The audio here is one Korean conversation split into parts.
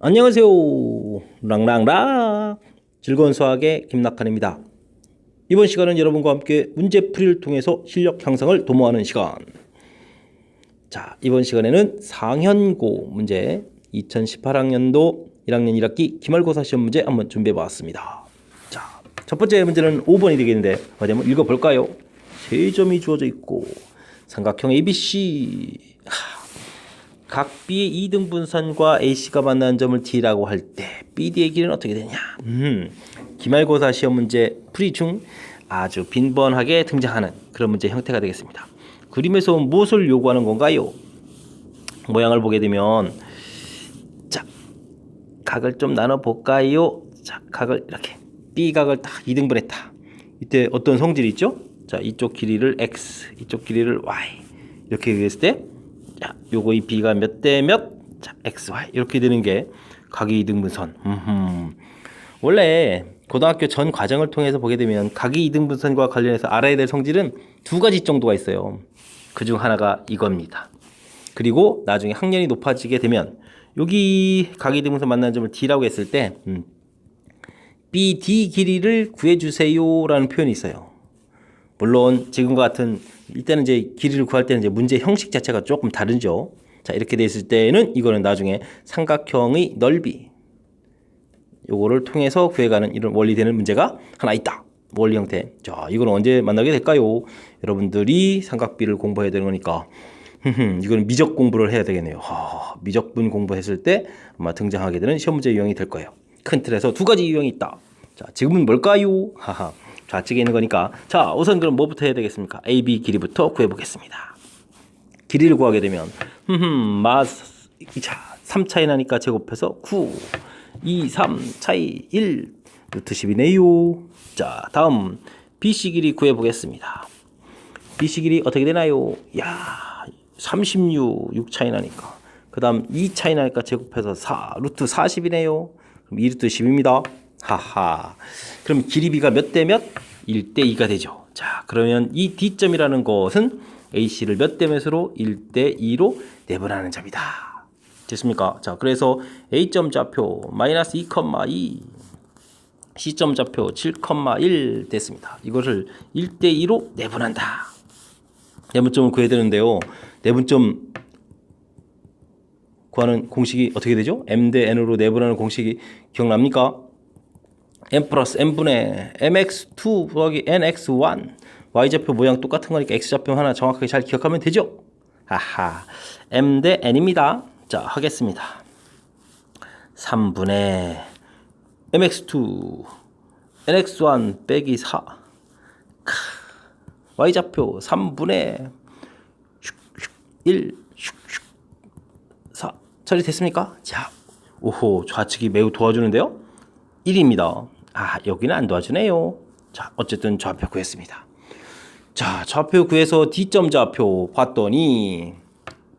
안녕하세요. 랑랑랑 즐거운 수학의 김낙한입니다. 이번 시간은 여러분과 함께 문제풀이를 통해서 실력 향상을 도모하는 시간. 자, 이번 시간에는 상현고 문제 2018학년도 1학년 1학기 기말고사 시험 문제 한번 준비해 봤습니다. 자, 첫 번째 문제는 5번이 되겠는데 어디 한번 읽어볼까요? 3점이 주어져 있고 삼각형 ABC 각 B의 이등분선과 AC가 만나는 점을 D라고 할 때 BD의 길이는 어떻게 되냐? 기말고사 시험 문제 풀이 중 아주 빈번하게 등장하는 그런 문제 형태가 되겠습니다. 그림에서 무엇을 요구하는 건가요? 모양을 보게 되면 자, 각을 좀 나눠 볼까요? 자, 각을 이렇게 B각을 딱 2등분했다. 이때 어떤 성질이 있죠? 자, 이쪽 길이를 X, 이쪽 길이를 Y 이렇게 했을 때 자, 요거 이 B가 몇 대 몇? 자, XY 이렇게 되는 게 각의 이등분선. 원래 고등학교 전 과정을 통해서 보게 되면 각의 이등분선과 관련해서 알아야 될 성질은 두 가지 정도가 있어요. 그중 하나가 이겁니다. 그리고 나중에 학년이 높아지게 되면 여기 각의 이등분선 만나는 점을 D라고 했을 때 BD 길이를 구해주세요 라는 표현이 있어요. 물론 지금과 같은 이때는 이제 길이를 구할 때는 이제 문제 형식 자체가 조금 다르죠. 자, 이렇게 돼 있을 때는 이거는 나중에 삼각형의 넓이 요거를 통해서 구해가는 이런 원리되는 문제가 하나 있다. 원리 형태. 자, 이건 언제 만나게 될까요? 여러분들이 삼각비를 공부해야 되는 거니까 이거는 미적 공부를 해야 되겠네요. 미적분 공부했을 때 아마 등장하게 되는 시험 문제 유형이 될 거예요. 큰 틀에서 두 가지 유형이 있다. 자, 지금은 뭘까요? 좌측에 있는 거니까. 자, 우선 그럼 뭐부터 해야 되겠습니까? AB 길이부터 구해보겠습니다. 길이를 구하게 되면 자, 3 차이 나니까 제곱해서 9 2, 3 차이 1 루트 10이네요. 자, 다음 BC 길이 구해보겠습니다. BC 길이 어떻게 되나요? 야, 36 6 차이 나니까 그 다음 2 차이 나니까 제곱해서 4 루트 40이네요. 그럼 2 루트 10입니다. 그럼 길이 B가 몇 대 몇? 1대 2가 되죠. 자, 그러면 이 D점이라는 것은 AC를 몇 대 몇으로? 1대 2로 내분하는 점이다. 됐습니까? 자, 그래서 A점 좌표 마이너스 2,2 C점 좌표 7,1 됐습니다. 이것을 1대 2로 내분한다. 내분점을 구해야 되는데요. 내분점 구하는 공식이 어떻게 되죠? M 대 N으로 내분하는 공식이 기억납니까? M 플러스 N분의 MX2 더하기 NX1 Y좌표 모양 똑같은 거니까 X좌표 하나 정확하게 잘 기억하면 되죠? M 대 N입니다. 자, 하겠습니다. 3분의 MX2 NX1 빼기 4 Y좌표 3분의 1 4 처리됐습니까? 자, 오호, 좌측이 매우 도와주는데요? 1입니다. 여기는 안 도와주네요. 자, 어쨌든 좌표 구했습니다. 자, 좌표 구해서 D점 좌표 봤더니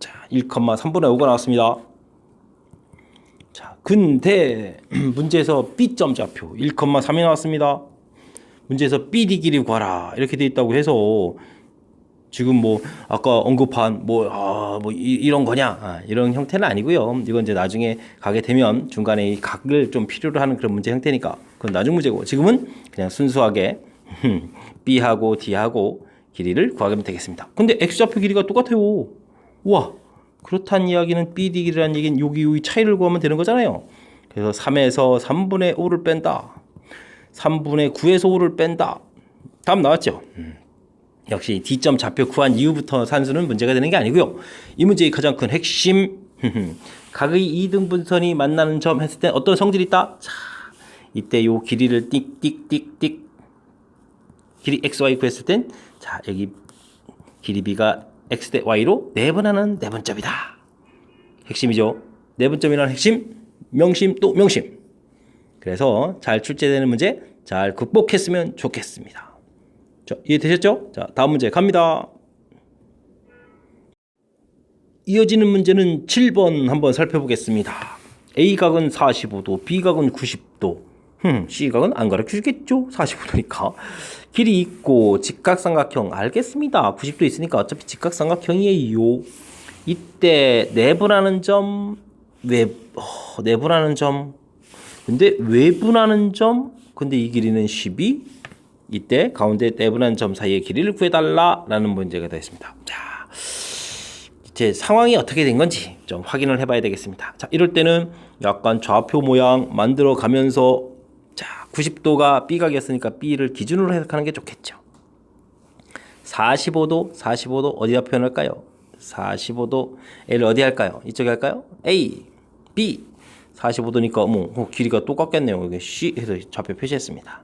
자, 1,3분의 5가 나왔습니다. 자, 근데 문제에서 B점 좌표 1,3이 나왔습니다. 문제에서 BD 길이 구하라 이렇게 돼 있다고 해서 지금 뭐 아까 언급한 이런 거냐 이런 형태는 아니고요. 이건 이제 나중에 가게 되면 중간에 이 각을 좀 필요로 하는 그런 문제 형태니까 그건 나중 문제고 지금은 그냥 순수하게 B하고 D하고 길이를 구하면 되겠습니다. 근데 X좌표 길이가 똑같아요. 우와, 그렇다는 이야기는 BD 길이라는 얘기는 여기 차이를 구하면 되는 거잖아요. 그래서 3에서 3분의 5를 뺀다. 3분의 9에서 5를 뺀다. 답 나왔죠? 역시 D점 좌표 구한 이후부터 산수는 문제가 되는 게 아니고요. 이 문제의 가장 큰 핵심 각의 이등분선이 만나는 점 했을 때 어떤 성질이 있다? 자, 이때 요 길이를 띡띡띡띡 길이 XY 구했을 땐 자, 여기 길이 B가 X 대 Y로 내분하는 내분점이다. 핵심이죠. 내분점이라는 핵심, 명심 또 명심. 그래서 잘 출제되는 문제 잘 극복했으면 좋겠습니다. 자, 이해되셨죠? 자, 다음 문제 갑니다. 이어지는 문제는 7번 한번 살펴보겠습니다. A각은 45도, B각은 90도, C각은 안 가르쳐주겠죠? 45도니까. 길이 있고 직각삼각형 알겠습니다. 90도 있으니까 어차피 직각삼각형이에요. 이때 내분하는 점 내분하는 점. 근데 외분하는 점. 근데 이 길이는 12. 이때 가운데 내분한 점 사이의 길이를 구해달라라는 문제가 되었습니다. 자, 제 상황이 어떻게 된 건지 좀 확인을 해봐야 되겠습니다. 자, 이럴 때는 약간 좌표 모양 만들어 가면서 자, 90도가 B각이었으니까 B를 기준으로 해석하는 게 좋겠죠. 45도 어디다 표현할까요? 45도 L 어디 할까요? 이쪽에 할까요? A, B 45도니까 길이가 똑같겠네요. 이게 C 해서 좌표 표시했습니다.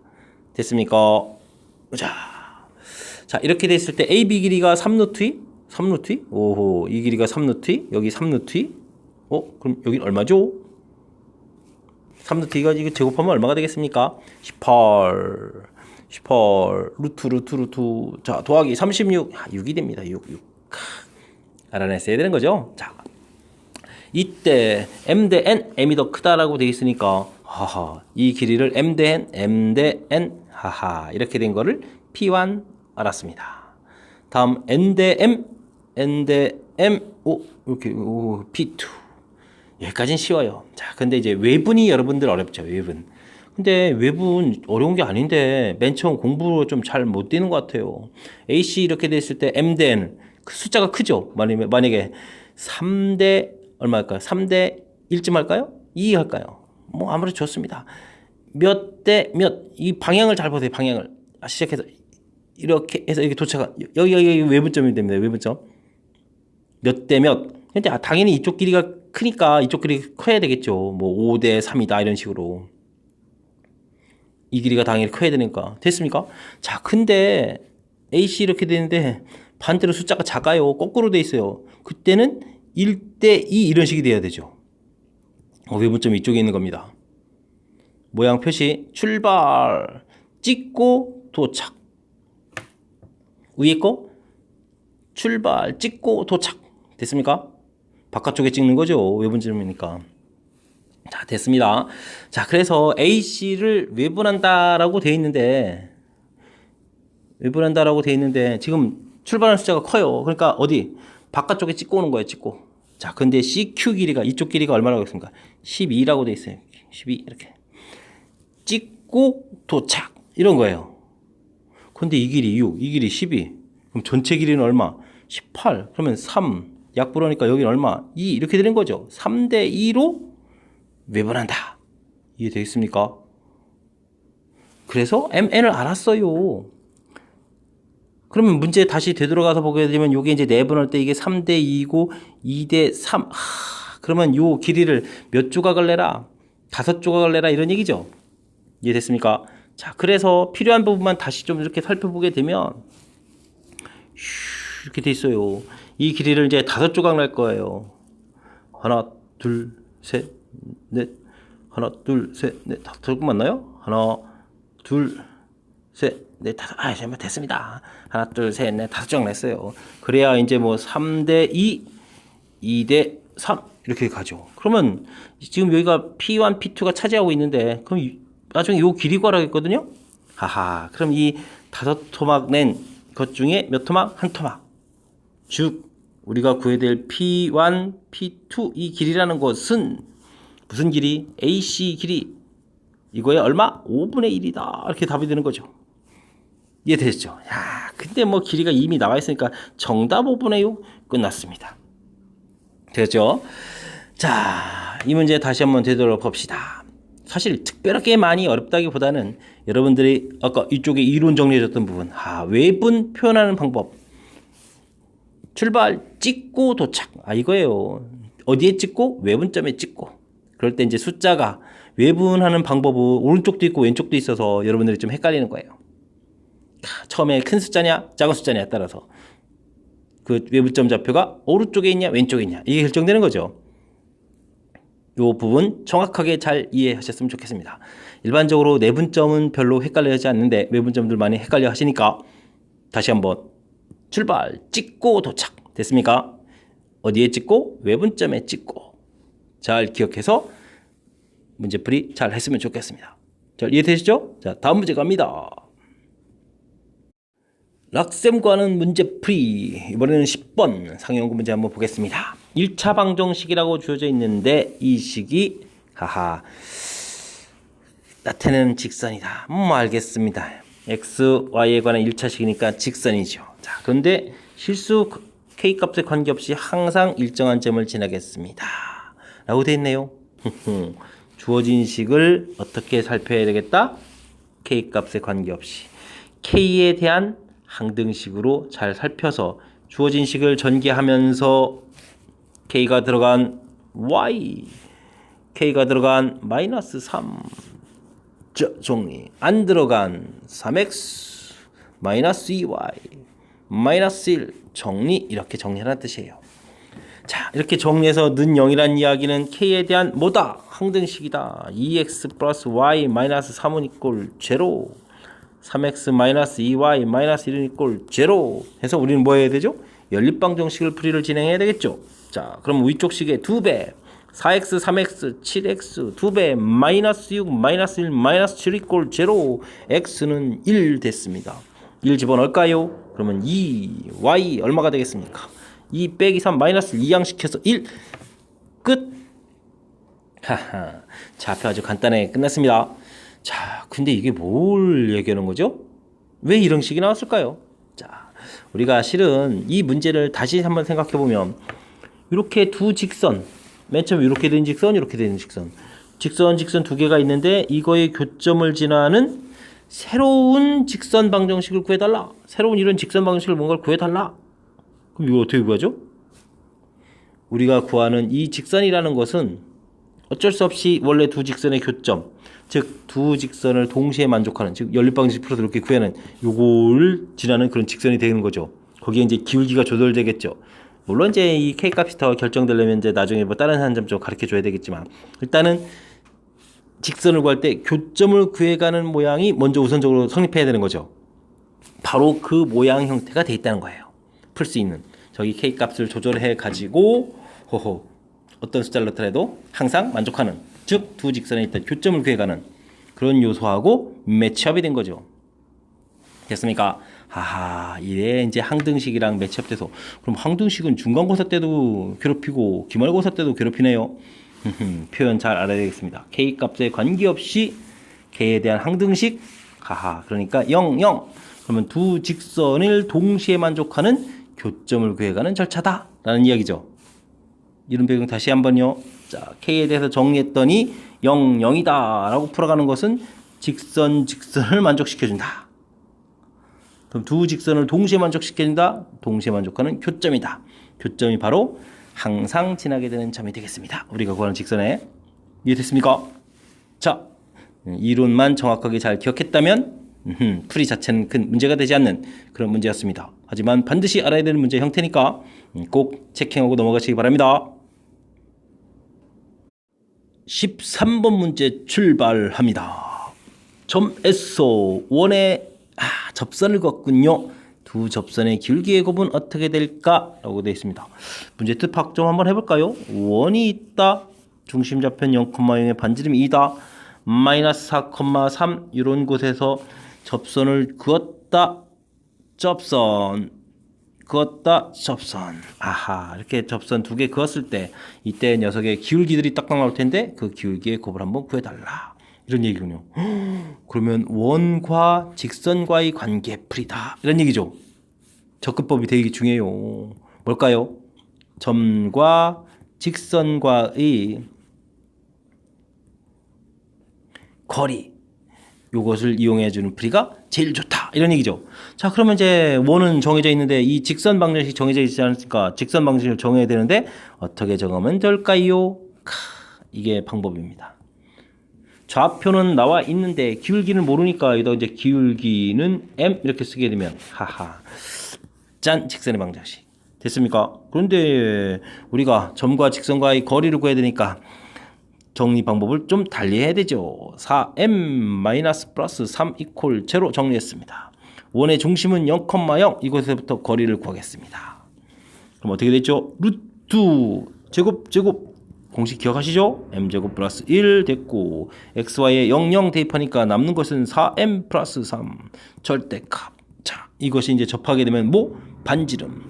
됐습니까? 자, 이렇게 됐을 때 AB 길이가 3루트 3루트? 오호, 이 길이가 3루트, 여기 3루트. 그럼 여긴 얼마죠? 3루트가 이거 제곱하면 얼마가 되겠습니까? 18 루트. 자, 더하기 36. 6이 됩니다. 6. 알아냈어야 되는 거죠. 자, 이때 M 대 N, M이 더 크다라고 되어 있으니까 이 길이를 M 대 N, 이렇게 된 거를 P1 알았습니다. 다음 N 대 M, 이렇게 P2. 여기까지는 쉬워요. 자, 근데 이제 외분이 여러분들 어렵죠. 외분. 근데 외분 어려운 게 아닌데 맨 처음 공부 좀 잘 못 되는 것 같아요. AC 이렇게 됐을 때 M 대 N 그 숫자가 크죠. 만약에 3대 얼마 할까요? 3대 1쯤 할까요? 2 할까요? 아무래도 좋습니다. 몇 대 몇 이 방향을 잘 보세요. 방향을 시작해서 이렇게 해서 이렇게 도착한 여기 외분점이 됩니다. 외분점 몇 대 몇. 근데 당연히 이쪽 길이가 크니까 이쪽 길이 커야 되겠죠. 5대 3이다 이런 식으로. 이 길이가 당연히 커야 되니까. 됐습니까? 자, 근데 AC 이렇게 되는데 반대로 숫자가 작아요. 거꾸로 돼 있어요. 그때는 1대 2 이런 식이 돼야 되죠. 외분점이 이쪽에 있는 겁니다. 모양 표시 출발 찍고 도착. 위에 거 출발 찍고 도착. 됐습니까? 바깥쪽에 찍는 거죠. 외분점이니까. 자, 됐습니다. 자, 그래서 AC를 외분한다라고 돼 있는데 지금 출발하는 숫자가 커요. 그러니까 어디 바깥쪽에 찍고 오는 거예요. 찍고. 자, 근데 CQ 길이가 이쪽 길이가 얼마라고 했습니까? 12라고 돼 있어요. 12 이렇게 찍고 도착 이런 거예요. 근데 이 길이 6, 이 길이 12. 그럼 전체 길이는 얼마? 18. 그러면 3 약분하니까 여기는 얼마? 2 이렇게 되는 거죠. 3대 2로 외분한다. 이해되겠습니까? 그래서 MN을 알았어요. 그러면 문제 다시 되돌아가서 보게 되면 이게 이제 내분할 때 이게 3대 2고 2대 3. 그러면 요 길이를 몇 조각을 내라? 5조각을 내라 이런 얘기죠. 이해됐습니까? 자, 그래서 필요한 부분만 다시 좀 이렇게 살펴보게 되면 이렇게 돼 있어요. 이 길이를 이제 5조각 낼 거예요. 하나, 둘, 셋, 넷. 하나, 둘, 셋, 넷. 5조각 맞나요? 하나, 둘, 셋, 넷, 5. 정말 됐습니다. 하나, 둘, 셋, 넷, 5조각 냈어요. 그래야 이제 3대 2, 2대 3 이렇게 가죠. 그러면 지금 여기가 P1, P2가 차지하고 있는데 그럼 나중에 요 길이 구하라겠거든요. 그럼 이 5토막 낸 것 중에 몇 토막? 한 토막. 즉 우리가 구해야 될 P1, P2 이 길이라는 것은 무슨 길이? AC 길이. 이거에 얼마? 5분의 1이다. 이렇게 답이 되는 거죠. 이해되셨죠? 근데 길이가 이미 나와 있으니까 정답 5분의 6 끝났습니다. 됐죠? 자, 이 문제 다시 한번 되돌아봅시다. 사실 특별하게 많이 어렵다기보다는 여러분들이 아까 이쪽에 이론 정리해줬던 부분, 외분 표현하는 방법. 출발 찍고 도착. 이거예요. 어디에 찍고? 외분점에 찍고. 그럴 때 이제 숫자가 외분하는 방법은 오른쪽도 있고 왼쪽도 있어서 여러분들이 좀 헷갈리는 거예요. 처음에 큰 숫자냐 작은 숫자냐에 따라서 그 외분점 좌표가 오른쪽에 있냐 왼쪽에 있냐 이게 결정되는 거죠. 이 부분 정확하게 잘 이해하셨으면 좋겠습니다. 일반적으로 내분점은 별로 헷갈려 하지 않는데 외분점들 많이 헷갈려 하시니까 다시 한번 출발 찍고 도착. 됐습니까? 어디에 찍고? 외분점에 찍고. 잘 기억해서 문제풀이 잘 했으면 좋겠습니다. 잘 이해되시죠? 자, 다음 문제 갑니다. 락쌤과는 문제풀이. 이번에는 10번 상용구 문제 한번 보겠습니다. 1차 방정식이라고 주어져 있는데 이 식이 하하 나타내는 직선이다. 알겠습니다. x, y에 관한 1차식이니까 직선이죠. 자, 그런데 실수 k값에 관계없이 항상 일정한 점을 지나겠습니다. 라고 되어 있네요. 주어진 식을 어떻게 살펴야 되겠다? k값에 관계없이 k에 대한 항등식으로 잘 살펴서 주어진 식을 전개하면서 k가 들어간 y, k가 들어간 마이너스 3 정리, 안 들어간 3x 마이너스 2y 마이너스 1 정리, 이렇게 정리하라는 뜻이에요. 자, 이렇게 정리해서 는 0이란 이야기는 k에 대한 뭐다? 항등식이다. 2x 플러스 y 마이너스 3은 이꼴 0, 3x 마이너스 2y 마이너스 1은 이꼴 0 해서 우리는 뭐 해야 되죠? 연립방정식을 풀이를 진행해야 되겠죠. 자, 그럼 위쪽 식의 2배 4x, 3x, 7x 2배 마이너스 6, 마이너스 1, 마이너스 7 이꼴 0 x는 1 됐습니다. 1 집어넣을까요? 그러면 2, y 얼마가 되겠습니까? 2 빼기 3 마이너스 2양식해서 1 끝. 하하, 좌표 아주 간단하게 끝났습니다. 자, 근데 이게 뭘 얘기하는 거죠? 왜 이런 식이 나왔을까요? 자, 우리가 실은 이 문제를 다시 한번 생각해 보면 이렇게 두 직선, 맨 처음에 이렇게 된 직선, 이렇게 된 직선, 직선 두 개가 있는데 이거의 교점을 지나는 새로운 직선 방정식을 구해달라. 새로운 이런 직선 방정식을 뭔가를 구해달라. 그럼 이거 어떻게 구하죠? 우리가 구하는 이 직선이라는 것은 어쩔 수 없이 원래 두 직선의 교점, 즉 두 직선을 동시에 만족하는, 즉 연립방정식 풀어서 이렇게 구하는 요걸 지나는 그런 직선이 되는 거죠. 거기에 이제 기울기가 조절되겠죠. 물론 이제 이 k 값이 더 결정되려면 이제 나중에 뭐 다른 한 점 좀 가르쳐 줘야 되겠지만, 일단은 직선을 구할 때 교점을 구해가는 모양이 먼저 우선적으로 성립해야 되는 거죠. 바로 그 모양 형태가 돼 있다는 거예요. 풀 수 있는. 저기 k 값을 조절해 가지고 어떤 숫자를 넣더라도 항상 만족하는, 즉 두 직선에 일단 교점을 구해가는 그런 요소하고 매치업이 된 거죠. 됐습니까? 하하, 이래 이제 항등식이랑 매치업돼서, 그럼 항등식은 중간고사 때도 괴롭히고 기말고사 때도 괴롭히네요. 표현 잘 알아야 되겠습니다. k 값에 관계없이 k에 대한 항등식, 하하, 그러니까 0, 0. 그러면 두 직선을 동시에 만족하는 교점을 구해가는 절차다 라는 이야기죠. 이런 배경 다시 한번요. 자, k에 대해서 정리했더니 0, 0이다 라고 풀어가는 것은 직선을 만족시켜준다. 그럼 두 직선을 동시에 만족시켜준다. 동시에 만족하는 교점이다. 교점이 바로 항상 지나게 되는 점이 되겠습니다. 우리가 구하는 직선에. 이해됐습니까? 자, 이론만 정확하게 잘 기억했다면 풀이 자체는 큰 문제가 되지 않는 그런 문제였습니다. 하지만 반드시 알아야 되는 문제 형태니까 꼭 체킹하고 넘어가시기 바랍니다. 13번 문제 출발합니다. 점에서 원의 접선을 걷군요. 두 접선의 기울기의 곱은 어떻게 될까? 라고 되어 있습니다. 문제 뜻 파악 좀 한번 해볼까요? 원이 있다. 중심 좌표는 0,0의 반지름이 2다. 마이너스 4,3 이런 곳에서 접선을 그었다. 접선. 그었다. 접선. 아하, 이렇게 접선 두 개 그었을 때 이때 녀석의 기울기들이 딱딱 나올 텐데 그 기울기의 곱을 한번 구해달라. 이런 얘기군요. 그러면 원과 직선과의 관계 풀이다. 이런 얘기죠. 접근법이 되게 중요해요. 뭘까요? 점과 직선과의 거리. 요것을 이용해주는 풀이가 제일 좋다. 이런 얘기죠. 자, 그러면 이제 원은 정해져 있는데 이 직선 방정식 정해져 있지 않습니까? 직선 방정식을 정해야 되는데 어떻게 정하면 될까요? 이게 방법입니다. 좌표는 나와 있는데 기울기는 모르니까 여기다 이제 기울기는 m 이렇게 쓰게 되면 하하, 짠, 직선의 방정식 됐습니까? 그런데 우리가 점과 직선과의 거리를 구해야 되니까 정리 방법을 좀 달리 해야 되죠. 4m 플러스 3 이퀄 0 정리했습니다. 원의 중심은 0,0 이곳에서부터 거리를 구하겠습니다. 그럼 어떻게 됐죠? 루트 제곱 공식 기억하시죠? m제곱 플러스 1 됐고 xy에 0, 0 대입하니까 남는 것은 4m 플러스 3 절대값. 자, 이것이 이제 접하게 되면 뭐? 반지름.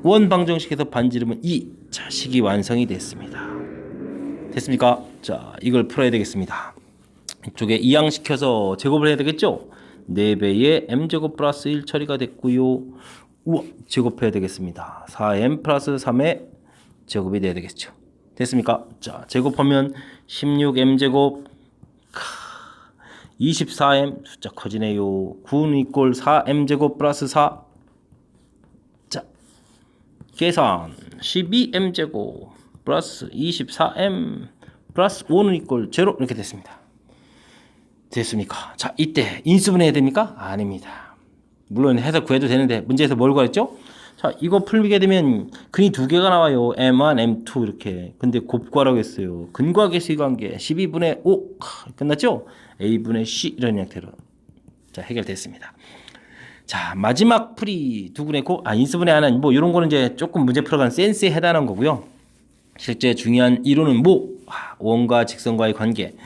원 방정식에서 반지름은 2. 자, 식이 완성이 됐습니다. 됐습니까? 자, 이걸 풀어야 되겠습니다. 이쪽에 이항시켜서 제곱을 해야 되겠죠? 4배의 m제곱 플러스 1 처리가 됐고요. 우와, 제곱해야 되겠습니다. 4m 플러스 3의 제곱이 돼야 되겠죠. 됐습니까? 자, 제곱하면 16m제곱 24m 숫자 커지네요. 9는 이꼴 4m제곱 플러스 4. 자, 계산 12m제곱 플러스 24m 플러스 5는 이꼴 0 이렇게 됐습니다. 됐습니까? 자, 이때 인수분해해야 됩니까? 아닙니다. 물론 해서 구해도 되는데 문제에서 뭘 구했죠? 자, 이거 풀게 되면 근이 두 개가 나와요. M1, M2 이렇게. 근데 곱구하라고 했어요. 근과 계수의 관계 12분의 5 끝났죠? A분의 C 이런 형태로 자, 해결됐습니다. 자, 마지막 풀이 두근의 인수분해 하는 뭐 이런 거는 이제 조금 문제 풀어가는 센스에 해당하는 거고요. 실제 중요한 이론은 뭐 원과 직선과의 관계.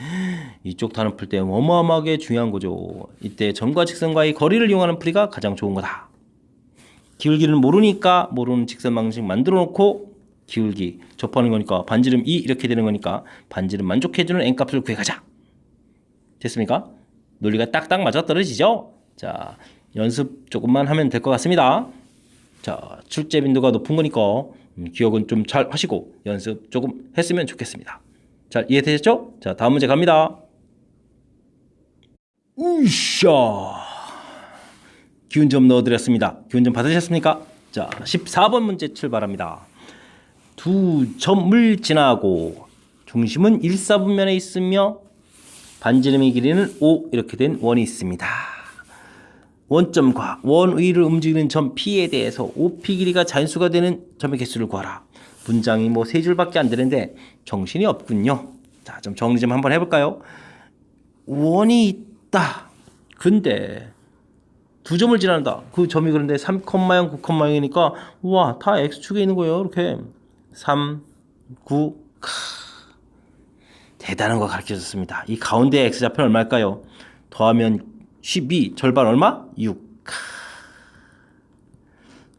이쪽 단원 풀 때 어마어마하게 중요한 거죠. 이때 점과 직선과의 거리를 이용하는 풀이가 가장 좋은 거다. 기울기를 모르니까 모르는 직선 방식 만들어 놓고 기울기 접하는 거니까 반지름 2 이렇게 되는 거니까 반지름 만족해주는 n값을 구해가자. 됐습니까? 논리가 딱딱 맞아떨어지죠? 자, 연습 조금만 하면 될 것 같습니다. 자, 출제 빈도가 높은 거니까 기억은 좀 잘 하시고 연습 조금 했으면 좋겠습니다. 자, 이해되셨죠? 자, 다음 문제 갑니다. 우샤, 기운 좀 넣어드렸습니다. 기운 좀 받으셨습니까? 자, 14번 문제 출발합니다. 두 점을 지나고 중심은 1사분면에 있으며 반지름의 길이는 5 이렇게 된 원이 있습니다. 원점과 원 위를 움직이는 점 P에 대해서 OP 길이가 자연수가 되는 점의 개수를 구하라. 문장이 뭐 세 줄밖에 안 되는데 정신이 없군요. 자, 좀 정리 좀 한번 해볼까요? 원이 있다. 근데 두 점을 지난다. 그 점이 그런데 3,0, 9,0이니까 와, 다 X축에 있는 거예요. 이렇게 3, 9 대단한 거 가르쳐줬습니다. 이 가운데 X좌표는 얼마일까요? 더하면 12 절반 얼마? 6.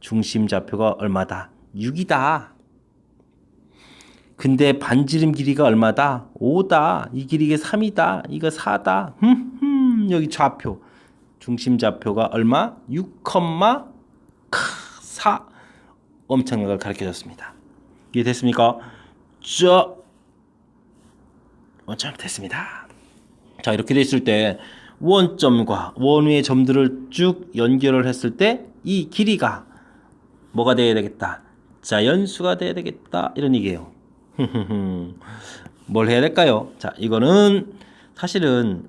중심 좌표가 얼마다? 6이다. 근데 반지름 길이가 얼마다? 5다. 이 길이가 3이다. 이거 4다. 여기 좌표. 중심 좌표가 얼마? 6,4. 엄청난 걸 가르쳐줬습니다. 이해됐습니까? 됐습니다. 자, 이렇게 됐을 때 원점과 원 위의 점들을 쭉 연결을 했을 때 이 길이가 뭐가 돼야 되겠다? 자연수가 돼야 되겠다. 이런 얘기예요. 뭘 해야 될까요? 자, 이거는 사실은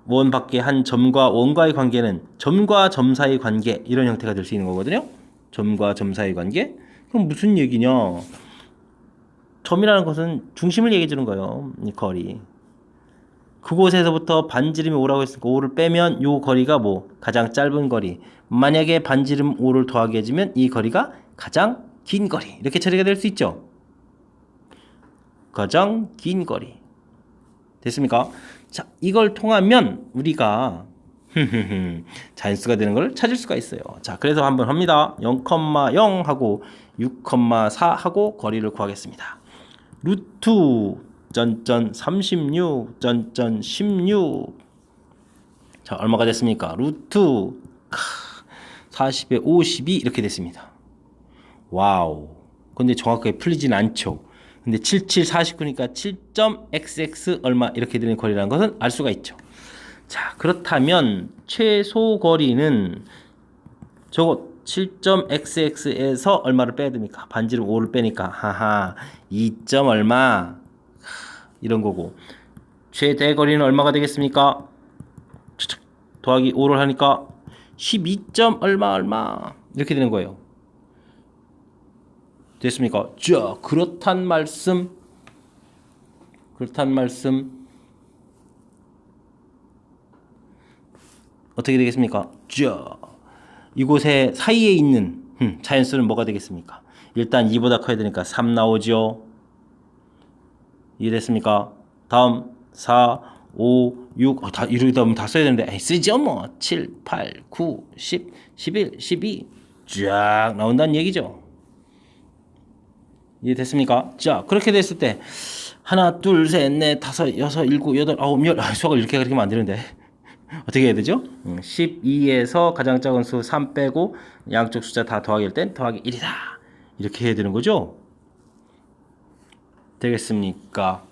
원 밖에 한 점과 원과의 관계는 점과 점 사이의 관계 이런 형태가 될 수 있는 거거든요. 점과 점 사이의 관계? 그럼 무슨 얘기냐? 점이라는 것은 중심을 얘기해 주는 거예요. 이 거리. 그곳에서부터 반지름이 5라고 했으니까 5를 빼면 이 거리가 뭐 가장 짧은 거리. 만약에 반지름 5를 더하게 해주면 이 거리가 가장 긴 거리. 이렇게 처리가 될 수 있죠. 가장 긴 거리. 됐습니까? 자, 이걸 통하면 우리가 자연수가 되는 걸 찾을 수가 있어요. 자, 그래서 한번 합니다. 0,0 하고 6,4 하고 거리를 구하겠습니다. 루트 36 16. 자, 얼마가 됐습니까? 루트 40에 52 이렇게 됐습니다. 와우. 근데 정확하게 풀리진 않죠. 근데 77 49니까 7.xx 얼마 이렇게 되는 거리라는 것은 알 수가 있죠. 자, 그렇다면 최소 거리는 저거 7.xx에서 얼마를 빼야 됩니까? 반지름 5를 빼니까 하하 2. 얼마 이런 거고, 최대 거리는 얼마가 되겠습니까? 더하기 5를 하니까 12. 얼마 이렇게 되는 거예요. 됐습니까? 자, 그렇단 말씀 어떻게 되겠습니까? 자, 이곳에 사이에 있는 자연수는 뭐가 되겠습니까? 일단 2보다 커야 되니까 3 나오죠. 이해됐습니까? 다음 4, 5, 6 다 이러다 보면 다 써야 되는데 쓰죠 뭐. 7, 8, 9, 10, 11, 12 쫙 나온다는 얘기죠. 이해됐습니까? 자, 그렇게 됐을 때 하나, 둘, 셋, 넷, 다섯, 여섯, 일곱, 여덟, 아홉, 열. 수학을 이렇게 그리면 안 되는데 어떻게 해야 되죠? 12에서 가장 작은 수 3 빼고 양쪽 숫자 다 더하기일 땐 더하기 1이다. 이렇게 해야 되는 거죠? 되겠습니까?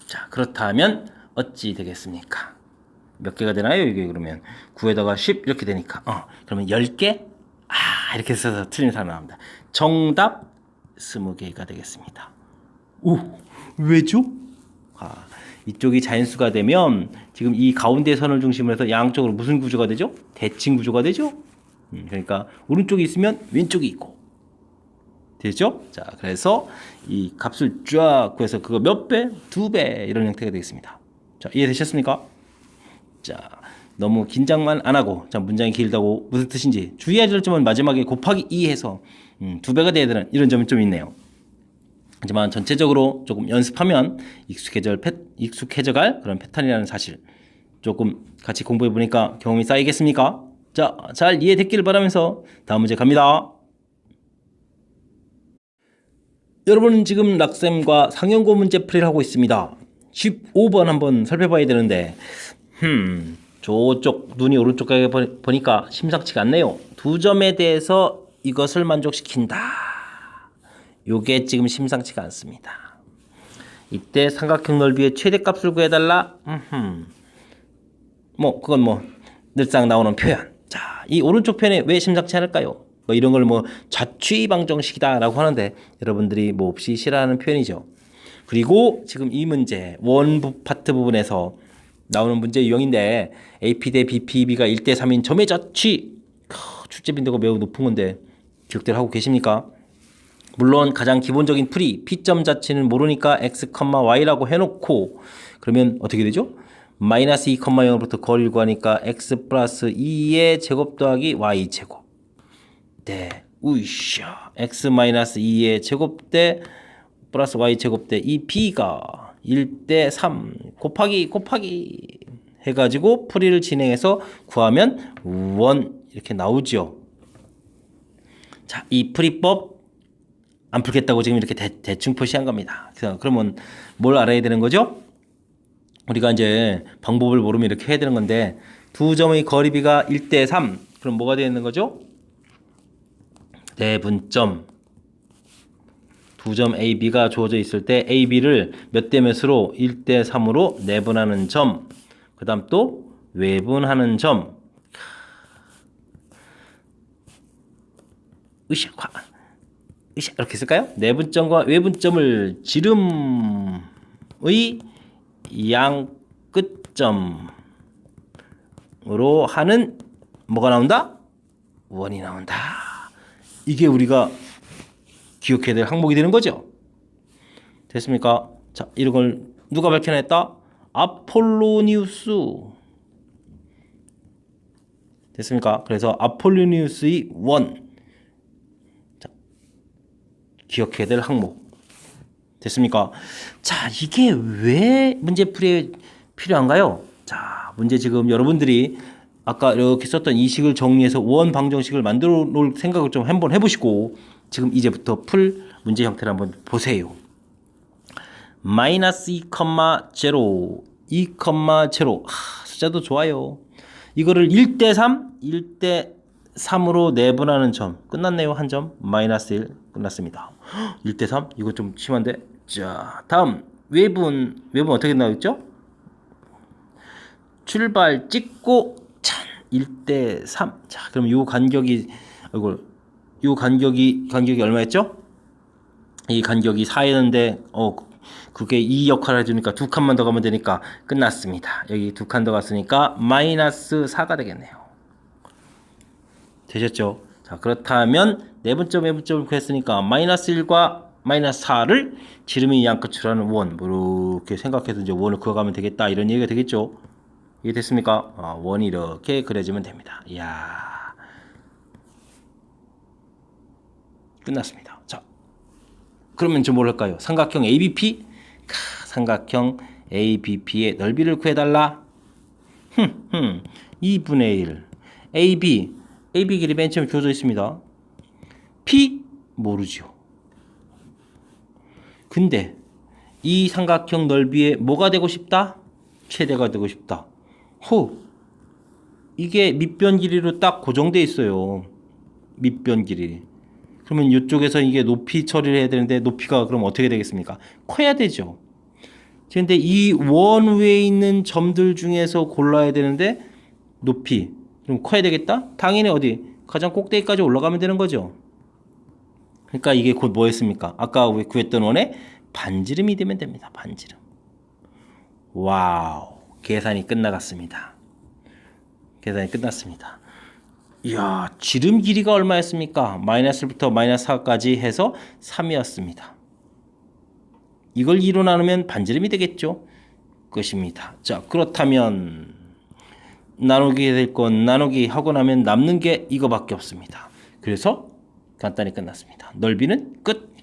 자, 그렇다면 어찌 되겠습니까? 몇 개가 되나요? 이게 그러면 9에다가 10 이렇게 되니까 그러면 10개? 이렇게 써서 틀린 사람 나옵니다. 정답 20개가 되겠습니다. 오, 왜죠? 이쪽이 자연수가 되면 지금 이 가운데 선을 중심으로 해서 양쪽으로 무슨 구조가 되죠? 대칭 구조가 되죠? 그러니까 오른쪽이 있으면 왼쪽이 있고 되죠? 자, 그래서 이 값을 쫙 구해서 그거 몇 배? 2배 이런 형태가 되겠습니다. 자, 이해되셨습니까? 자, 너무 긴장만 안 하고, 자, 문장이 길다고 무슨 뜻인지 주의해야 될 점은 마지막에 곱하기 2 해서 2배가 돼야 되는 이런 점이 좀 있네요. 하지만 전체적으로 조금 연습하면 익숙해져갈 그런 패턴이라는 사실 조금 같이 공부해 보니까 경험이 쌓이겠습니까? 자, 잘 이해됐기를 바라면서 다음 문제 갑니다. 여러분은 지금 락쌤과 상용고 문제풀이를 하고 있습니다. 15번 한번 살펴봐야 되는데 저쪽 눈이 오른쪽 가게 보니까 심상치가 않네요. 두 점에 대해서 이것을 만족시킨다. 요게 지금 심상치가 않습니다. 이때 삼각형 넓이의 최대값을 구해달라. 그건 늘상 나오는 표현. 자, 이 오른쪽 편에 왜 심상치 않을까요? 이런 걸 자취방정식이다라고 하는데 여러분들이 몹시 싫어하는 표현이죠. 그리고 지금 이 문제 원부 파트 부분에서 나오는 문제 유형인데 AP 대 BPB가 1대 3인 점의 자취 출제 빈도가 매우 높은 건데 기억들 하고 계십니까? 물론 가장 기본적인 풀이 P점 자체는 모르니까 x, y라고 해놓고 그러면 어떻게 되죠? 마이너스 2, 0으로부터 거리를 구하니까 x 플러스 2의 제곱 더하기 y 제곱 대 우이샤 x 마이너스 2의 제곱 대 플러스 y 제곱 대 이 b가 1대 3 곱하기 해가지고 풀이를 진행해서 구하면 1 이렇게 나오죠. 자, 이 풀이법 안 풀겠다고 지금 이렇게 대충 표시한 겁니다. 그래서 그러면 뭘 알아야 되는 거죠? 우리가 이제 방법을 모르면 이렇게 해야 되는 건데 두 점의 거리비가 1대 3 그럼 뭐가 되는 거죠? 내분점 두 점 A, B가 주어져 있을 때 A, B를 몇 대 몇으로 1대 3으로 내분하는 점 그 다음 또 외분하는 점 이렇게 쓸까요? 내분점과 외분점을 지름의 양 끝점으로 하는 뭐가 나온다? 원이 나온다. 이게 우리가 기억해야 될 항목이 되는 거죠. 됐습니까? 자, 이런 걸 누가 밝혀냈다? 아폴로니우스. 됐습니까? 그래서 아폴로니우스의 원. 자, 기억해야 될 항목. 됐습니까? 자, 이게 왜 문제풀이에 필요한가요? 자, 문제 지금 여러분들이 아까 이렇게 썼던 이 식을 정리해서 원 방정식을 만들어 놓을 생각을 좀 한번 해보시고 지금 이제부터 풀 문제 형태를 한번 보세요. 마이너스 2,0 2,0 숫자도 좋아요. 이거를 1대 3 1대 3으로 내분하는 점 끝났네요. 한 점 마이너스 1 끝났습니다. 1대 3 이거 좀 심한데. 자, 다음 외분 어떻게 나왔죠? 출발 찍고 1대 3. 자, 그럼 요 간격이 간격이 얼마였죠? 이 간격이 4였는데 그게 2 역할을 해주니까 두 칸만 더 가면 되니까 끝났습니다. 여기 두 칸 더 갔으니까 마이너스 4가 되겠네요. 되셨죠? 자, 그렇다면 내분점 외분점을 구했으니까 마이너스 1과 마이너스 4를 지름이 양끝으로 하는 원 이렇게 생각해서 이제 원을 그어가면 되겠다 이런 얘기가 되겠죠. 이해됐습니까? 원이 이렇게 그려지면 됩니다. 이야, 끝났습니다. 자, 그러면 좀 뭘 할까요? 삼각형 ABP? 삼각형 ABP의 넓이를 구해달라. 2분의 1 AB 길이 맨 처음에 주어져 있습니다. P 모르죠. 근데 이 삼각형 넓이에 뭐가 되고 싶다? 최대가 되고 싶다. 이게 밑변 길이로 딱 고정돼 있어요. 밑변 길이. 그러면 이쪽에서 이게 높이 처리를 해야 되는데 높이가 그럼 어떻게 되겠습니까? 커야 되죠. 근데 이 원 위에 있는 점들 중에서 골라야 되는데 높이 그럼 커야 되겠다? 당연히 어디? 가장 꼭대기까지 올라가면 되는 거죠. 그러니까 이게 곧 뭐였습니까? 아까 우리 구했던 원의 반지름이 되면 됩니다. 반지름. 와우. 계산이 끝나갔습니다. 계산이 끝났습니다. 이야, 지름 길이가 얼마였습니까? 마이너스부터 마이너스 4까지 해서 3이었습니다. 이걸 2로 나누면 반지름이 되겠죠? 것입니다. 자, 그렇다면 나누기 될 건 나누기 하고 나면 남는 게 이거밖에 없습니다. 그래서 간단히 끝났습니다. 넓이는 끝.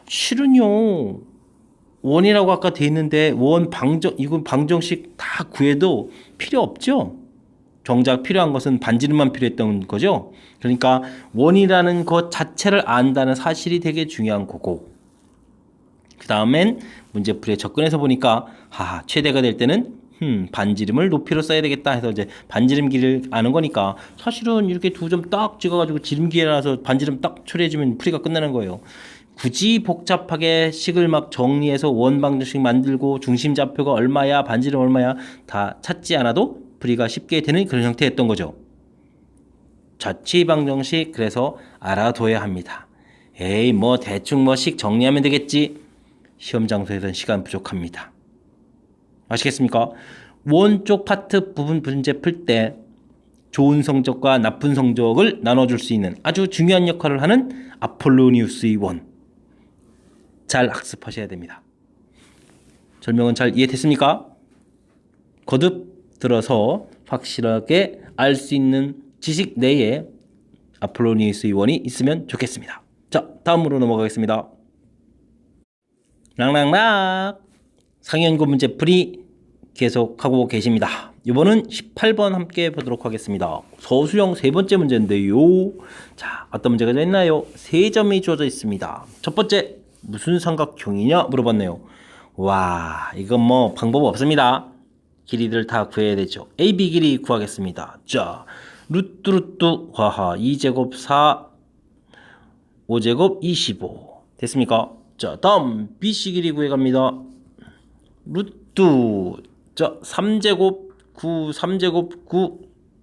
실은요. 원이라고 아까 돼 있는데 원 방정 이건 방정식 다 구해도 필요 없죠. 정작 필요한 것은 반지름만 필요했던 거죠. 그러니까 원이라는 것 자체를 안다는 사실이 되게 중요한 거고. 그 다음엔 문제풀이에 접근해서 보니까 최대가 될 때는 반지름을 높이로 써야 되겠다 해서 이제 반지름 길이를 아는 거니까 사실은 이렇게 두 점 딱 찍어가지고 지름 길이라서 반지름 딱 처리해주면 풀이가 끝나는 거예요. 굳이 복잡하게 식을 막 정리해서 원방정식 만들고 중심 좌표가 얼마야 반지름 얼마야 다 찾지 않아도 풀이가 쉽게 되는 그런 형태였던 거죠. 자취방정식 그래서 알아둬야 합니다. 에이 뭐 대충 뭐 식 정리하면 되겠지. 시험 장소에서는 시간 부족합니다. 아시겠습니까? 원 쪽 파트 부분 문제 풀 때 좋은 성적과 나쁜 성적을 나눠줄 수 있는 아주 중요한 역할을 하는 아폴로니우스의 원. 잘 학습하셔야 됩니다. 설명은 잘 이해됐습니까? 거듭 들어서 확실하게 알 수 있는 지식 내에 아폴로니우스의 원이 있으면 좋겠습니다. 자, 다음으로 넘어가겠습니다. 랑랑락 상위연구 문제풀이 계속하고 계십니다. 이번은 18번 함께 보도록 하겠습니다. 서술형 세 번째 문제인데요. 자, 어떤 문제가 있나요? 세 점이 주어져 있습니다. 첫 번째, 무슨 삼각형이냐 물어봤네요. 와, 이건 뭐 방법 없습니다. 길이들 다 구해야 되죠. AB 길이 구하겠습니다. 자, 루트 하하 2제곱 4 5제곱 25 됐습니까? 자, 다음 BC 길이 구해갑니다. 루트 자 3제곱 9 3제곱 9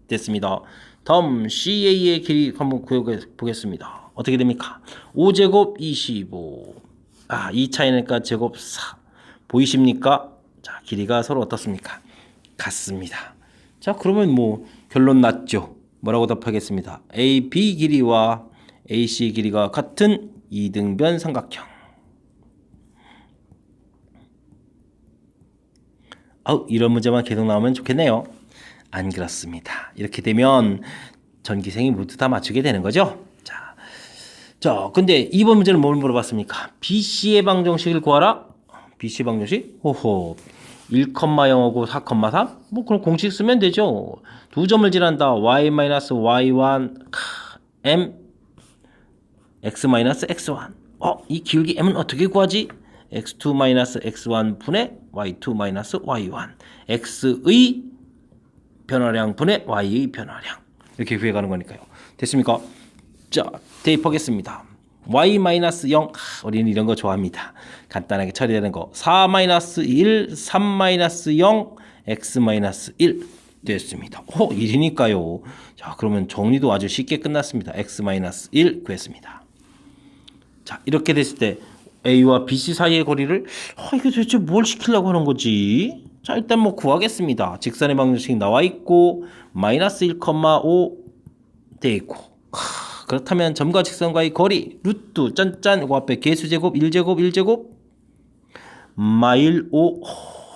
됐습니다. 다음 CA의 길이 한번 구해보겠습니다. 어떻게 됩니까? 5제곱 25 이 차이니까 제곱 4 보이십니까? 자, 길이가 서로 어떻습니까? 같습니다. 자, 그러면 뭐 결론 났죠. 뭐라고 답하겠습니다. AB 길이와 AC 길이가 같은 이등변 삼각형. 이런 문제만 계속 나오면 좋겠네요. 안 그렇습니다. 이렇게 되면 전기생이 모두 다 맞추게 되는 거죠. 자, 근데 이번 문제는 뭘 물어봤습니까? BC의 방정식을 구하라. BC 방정식? 호호. 1,0하고 4,3? 뭐 그럼 공식 쓰면 되죠. 두 점을 지난다. y-y1 m x-x1. 이 기울기 m은 어떻게 구하지? x2-x1 분의 y2-y1 x의 변화량 분의 y의 변화량 이렇게 구해가는 거니까요. 됐습니까? 자, 대입하겠습니다. y-0 우리는 이런 거 좋아합니다. 간단하게 처리되는 거 4-1 3-0 x-1 됐습니다. 1이니까요. 자, 그러면 정리도 아주 쉽게 끝났습니다. x-1 구했습니다. 자, 이렇게 됐을 때 A와 BC 사이의 거리를 이게 도대체 뭘 시키려고 하는 거지? 자, 일단 뭐 구하겠습니다. 직선의 방정식 나와 있고 마이너스 1,5 돼 있고 그렇다면 점과 직선과의 거리 루트 짠짠 그 앞에 개수제곱 1제곱 1제곱 마일 5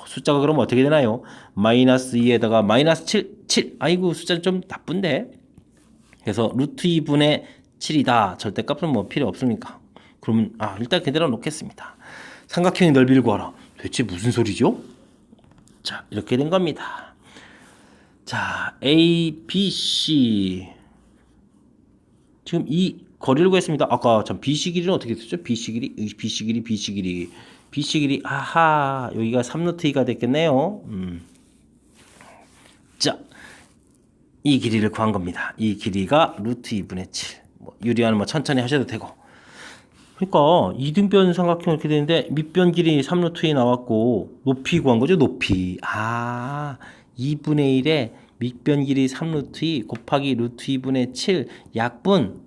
숫자가 그럼 어떻게 되나요? 마이너스 2에다가 마이너스 7 아이고 숫자는 좀 나쁜데 그래서 루트 2분의 7이다. 절대값은 뭐 필요 없습니까? 그러면 일단 그대로 놓겠습니다. 삼각형의 넓이를 구하라. 대체 무슨 소리죠? 자, 이렇게 된 겁니다. 자, A, B, C 지금 이 거리를 구했습니다. 아까 참 BC 길이는 어떻게 됐죠? BC 길이, BC 길이, 아하, 여기가 3루트 2가 됐겠네요. 자, 이 길이를 구한 겁니다. 이 길이가 루트 2분의 7. 뭐 유리하는 뭐 천천히 하셔도 되고. 그러니까 이등변 삼각형 이렇게 되는데 밑변 길이 3루트 2 나왔고 높이 구한 거죠. 높이. 2분의 1에 밑변 길이 3루트 2 곱하기 루트 2분의 7 약분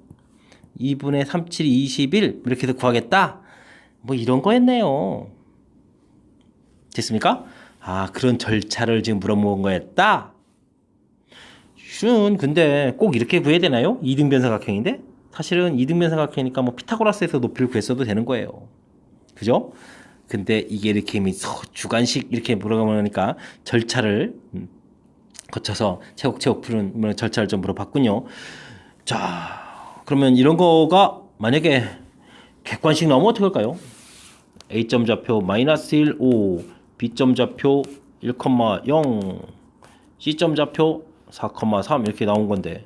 2분의 3, 7, 21 이렇게 해서 구하겠다. 뭐 이런 거였네요. 됐습니까? 그런 절차를 지금 물어본 거였다. 근데 꼭 이렇게 구해야 되나요? 이등변 삼각형인데? 사실은 이등변 삼각형이니까 뭐 피타고라스에서 높이를 구했어도 되는 거예요. 그죠? 근데 이게 이렇게 주관식 이렇게 물어보니까 절차를 거쳐서 채곡채곡 푸는 절차를 좀 물어봤군요. 자, 그러면 이런 거가 만약에 객관식 나오면 어떻게 할까요? A점 좌표 마이너스 1, 5, B점 좌표 1,0, C점 좌표 4,3 이렇게 나온 건데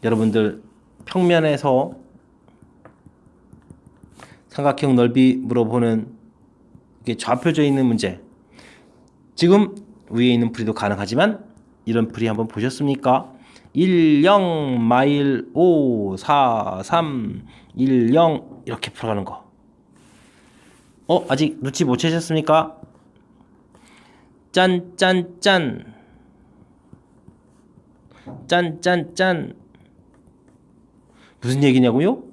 여러분들 평면에서 삼각형 넓이 물어보는 이게 좌표져 있는 문제 지금 위에 있는 풀이도 가능하지만 이런 풀이 한번 보셨습니까? 1, 0, 마일 5, 4, 3, 1, 0 이렇게 풀어가는 거 아직 눈치 못 채셨습니까? 짠, 짠, 짠. 짠, 짠, 짠. 무슨 얘기냐고요?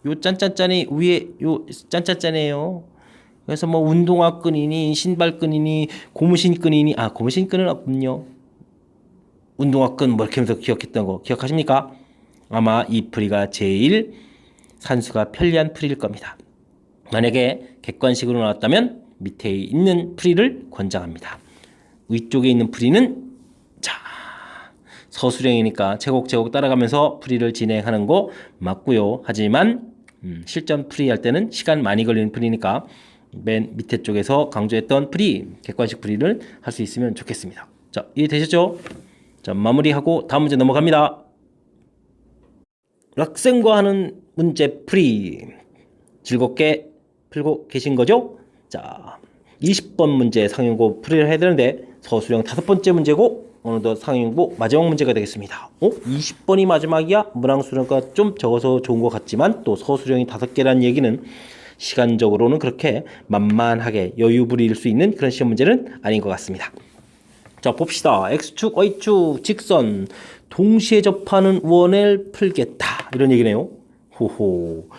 요 짠짠짠이 위에 요 짠짠짠이에요. 그래서 뭐 운동화 끈이니 신발 끈이니 고무신 끈이니 고무신 끈은 없군요. 운동화 끈 뭐 이렇게 하면서 기억했던 거 기억하십니까? 아마 이 풀이가 제일 산수가 편리한 풀이일 겁니다. 만약에 객관식으로 나왔다면 밑에 있는 풀이를 권장합니다. 위쪽에 있는 풀이는 서술형이니까 제곡제곡 따라가면서 풀이를 진행하는 거 맞고요. 하지만 실전 풀이할 때는 시간 많이 걸리는 풀이니까 맨 밑에 쪽에서 강조했던 풀이, 객관식 풀이를 할 수 있으면 좋겠습니다. 자, 이해되셨죠? 자, 마무리하고 다음 문제 넘어갑니다. 학생과 하는 문제 풀이 즐겁게 풀고 계신 거죠? 자, 20번 문제 상용고 풀이를 해야 되는데 서술형 5번째 문제고 어느덧 상용고 마지막 문제가 되겠습니다. 20번이 마지막이야? 문항수가 좀 적어서 좋은 것 같지만 또 서술형이 5개라는 얘기는 시간적으로는 그렇게 만만하게 여유 부릴 수 있는 그런 시험 문제는 아닌 것 같습니다. 자, 봅시다. X축, Y축, 직선 동시에 접하는 원을 풀겠다. 이런 얘기네요. 호호.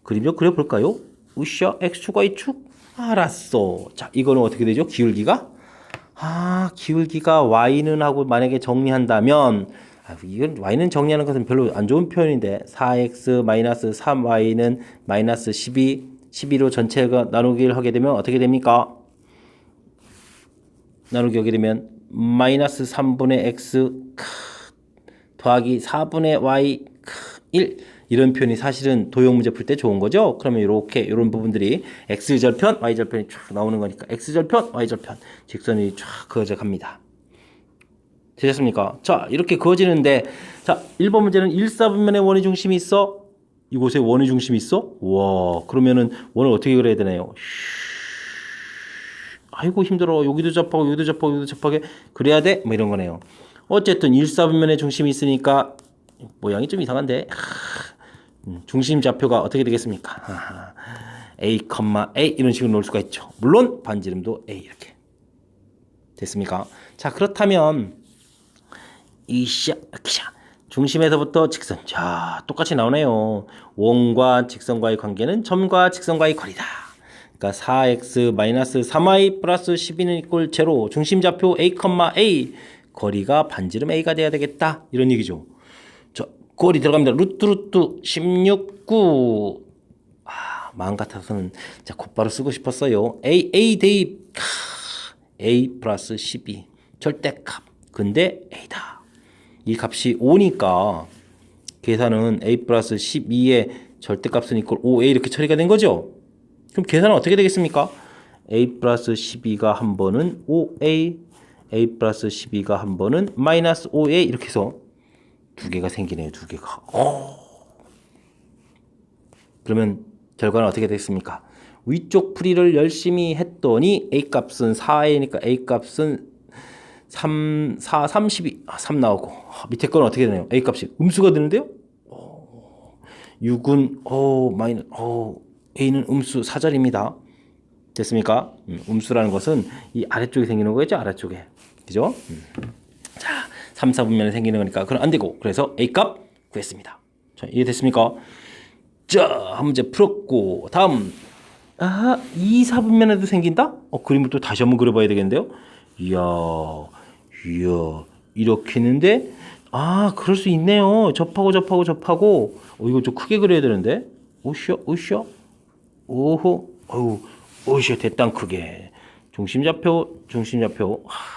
그림 좀 그려볼까요? 으쌰, X축, Y축? 알았어. 자, 이거는 어떻게 되죠? 기울기가? 기울기가 y는 하고 만약에 정리한다면 이건 y는 정리하는 것은 별로 안 좋은 표현인데 4x 마이너스 3y는 마이너스 12로 전체가 나누기를 하게 되면 어떻게 됩니까? 나누기 하게 되면 마이너스 3분의 x 더하기 4분의 y 1 이런 표현이 사실은 도형 문제 풀 때 좋은 거죠. 그러면 이런 부분들이 x절편, y절편이 쫙 나오는 거니까 x절편, y절편 직선이 쫙 그어져 갑니다. 되셨습니까? 자, 이렇게 그어지는데 자, 1번 문제는 1사분면에 원의 중심이 있어. 이곳에 원의 중심이 있어? 와, 그러면은 원을 어떻게 그려야 되나요? 아이고 힘들어. 여기도 접하고 여기도 접하고 여기도 접하게 그래야 돼? 뭐 이런 거네요. 어쨌든 1사분면에 중심이 있으니까 모양이 좀 이상한데 중심 좌표가 어떻게 되겠습니까? A, A 이런 식으로 놓을 수가 있죠. 물론 반지름도 A 이렇게 됐습니까? 자, 그렇다면 중심에서부터 직선 자 똑같이 나오네요. 원과 직선과의 관계는 점과 직선과의 거리다. 그러니까 4x 마이너스 3y 플러스 12는 이꼴 제로 중심 좌표 A, A 거리가 반지름 A가 돼야 되겠다 이런 얘기죠. 거리 들어갑니다. 루트 16, 9 마음 같아서는 자 곧바로 쓰고 싶었어요. A 대입 A 플러스 12 절대값 근데 A다. 이 값이 5니까 계산은 A 플러스 12의 절대값은 이꼴 5A 이렇게 처리가 된 거죠. 그럼 계산은 어떻게 되겠습니까? A 플러스 12가 한 번은 5A A 플러스 12가 한 번은 마이너스 5A 이렇게 해서 두 개가 생기네요. 두 개가. 그러면 결과는 어떻게 됐습니까? 위쪽 풀이를 열심히 했더니 A 값은 4A니까 A 값은 3, 4, 32, 3 나오고 밑에 건 어떻게 되나요? A 값이 음수가 되는데요? 6은 A는 음수 4자리입니다. 됐습니까? 음수라는 것은 이 아래쪽에 생기는 거겠죠? 아래쪽에. 그죠? 자, 3, 4분면에 생기는 거니까 그건 안 되고 그래서 A 값 구했습니다. 자, 이해됐습니까? 자, 한 문제 풀었고 다음 2, 4분면에도 생긴다? 그림을 또 다시 한번 그려봐야 되겠는데요? 이야 이렇게 했는데 그럴 수 있네요. 접하고 이거 좀 크게 그려야 되는데 오쇼 오호 오쇼 됐당 크게 중심좌표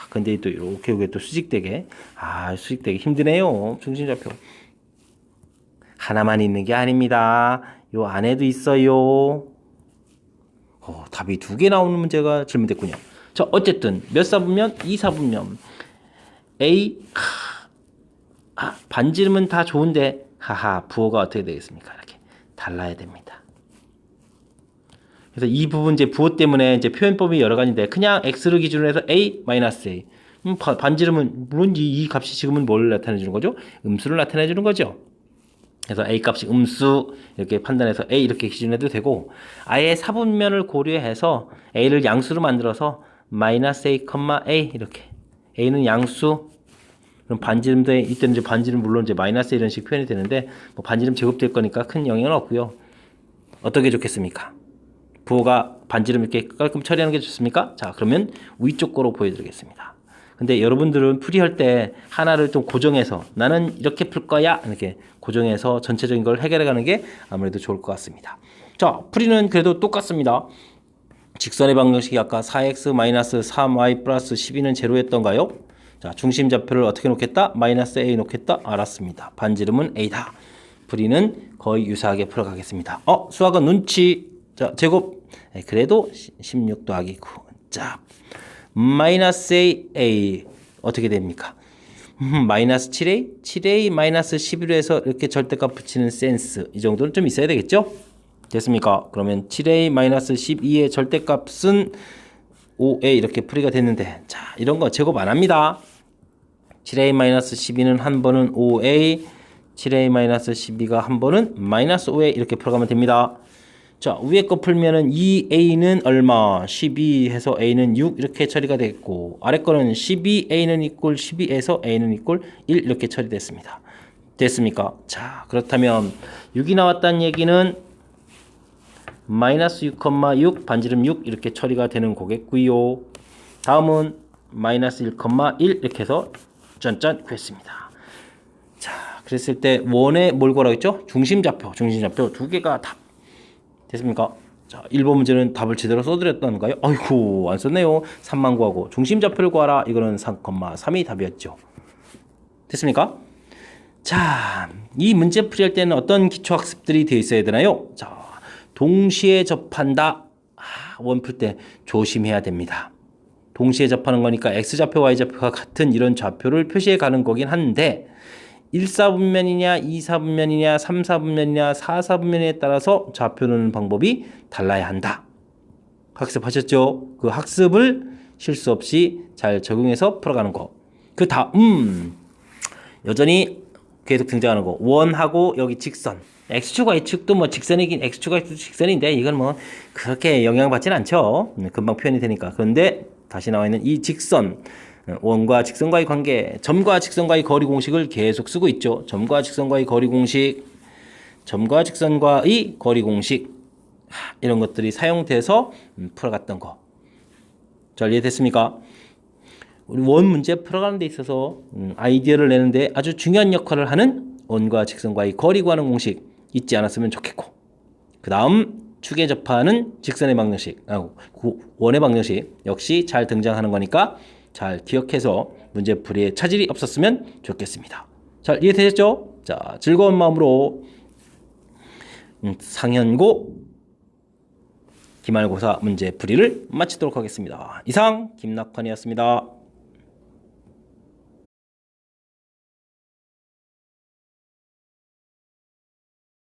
근데 또 이렇게 이게 또 수직되게 수직되게 힘드네요. 중심좌표 하나만 있는 게 아닙니다. 요 안에도 있어요. 답이 2개 나오는 문제가 질문됐군요. 자, 어쨌든 몇 사분면? 2, 사분면. A 반지름은 다 좋은데 부호가 어떻게 되겠습니까? 이렇게 달라야 됩니다. 그래서 이 부분 이제 부호 때문에 이제 표현법이 여러 가지인데 그냥 x를 기준으로 해서 a 마이너스 a 반지름은 물론 이 값이 지금은 뭘 나타내 주는 거죠? 음수를 나타내 주는 거죠. 그래서 a 값이 음수 이렇게 판단해서 a 이렇게 기준해도 되고 아예 사분면을 고려해서 a를 양수로 만들어서 마이너스 a, a 이렇게 a는 양수 그럼 반지름도 이때는 이제 반지름 물론 이제 마이너스 이런 식 표현이 되는데 뭐 반지름 제곱될 거니까 큰 영향은 없고요. 어떻게 좋겠습니까? 부호가 반지름 이렇게 깔끔 처리하는 게 좋습니까? 자, 그러면 위쪽 거로 보여드리겠습니다. 근데 여러분들은 풀이할 때 하나를 좀 고정해서 나는 이렇게 풀 거야 이렇게 고정해서 전체적인 걸 해결해 가는 게 아무래도 좋을 것 같습니다. 자, 풀이는 그래도 똑같습니다. 직선의 방정식이 아까 4x-3y 플러스 12는 제로였던가요? 자, 중심 좌표를 어떻게 놓겠다? 마이너스 a 놓겠다? 알았습니다. 반지름은 a다. 풀이는 거의 유사하게 풀어가겠습니다. 수학은 눈치. 자, 제곱. 그래도 16 더하기 9. 자, 마이너스 a 어떻게 됩니까? 마이너스 7a? 7a 마이너스 11로 해서 이렇게 절대값 붙이는 센스. 이 정도는 좀 있어야 되겠죠? 됐습니까? 그러면 7a 마이너스 12의 절대값은 5a 이렇게 풀이가 됐는데 자, 이런 거 제곱 안 합니다. 7a 마이너스 12는 한 번은 5a 7a 마이너스 12가 한 번은 마이너스 5a 이렇게 풀어가면 됩니다. 자, 위에 거 풀면은 2a는 얼마? 12 해서 a는 6 이렇게 처리가 됐고 아래 거는 12a는 이꼴 12에서 a는 이꼴 1 이렇게 처리됐습니다. 됐습니까? 자, 그렇다면 6이 나왔다는 얘기는 마이너스 6,6 반지름 6 이렇게 처리가 되는 거겠고요. 다음은 마이너스 1,1 이렇게 해서 짠짠 구했습니다. 자, 그랬을 때 원에 뭘 구하라고 했죠? 중심좌표 2개가 답. 됐습니까? 자, 1번 문제는 답을 제대로 써드렸다는가요? 아이고, 안 썼네요. 3만 구하고 중심좌표를 구하라. 이거는 3,3이 답이었죠. 됐습니까? 자, 이 문제 풀이할 때는 어떤 기초학습들이 되어 있어야 되나요? 자, 동시에 접한다. 원 풀 때 조심해야 됩니다. 동시에 접하는 거니까 x좌표, y좌표가 같은 이런 좌표를 표시해 가는 거긴 한데 1사분면이냐, 2사분면이냐, 3사분면이냐, 4사분면에 따라서 좌표 넣는 방법이 달라야 한다. 학습하셨죠? 그 학습을 실수 없이 잘 적용해서 풀어가는 거. 그 다음 여전히 계속 등장하는 거. 원하고 여기 직선. x축과 y축도 뭐 직선이긴 x축과 y축도 직선인데 이건 뭐 그렇게 영향받진 않죠. 금방 표현이 되니까. 그런데 다시 나와 있는 이 직선. 원과 직선과의 관계, 점과 직선과의 거리 공식을 계속 쓰고 있죠. 점과 직선과의 거리 공식, 점과 직선과의 거리 공식 이런 것들이 사용돼서 풀어갔던 거. 잘 이해됐습니까? 우리 원 문제 풀어가는 데 있어서 아이디어를 내는데 아주 중요한 역할을 하는 원과 직선과의 거리 구하는 공식 잊지 않았으면 좋겠고 그 다음 축에 접하는 직선의 방정식, 원의 방정식 역시 잘 등장하는 거니까 잘 기억해서 문제 풀이에 차질이 없었으면 좋겠습니다. 잘 이해되셨죠? 자, 즐거운 마음으로 상현고 기말고사 문제 풀이를 마치도록 하겠습니다. 이상 김낙환이었습니다.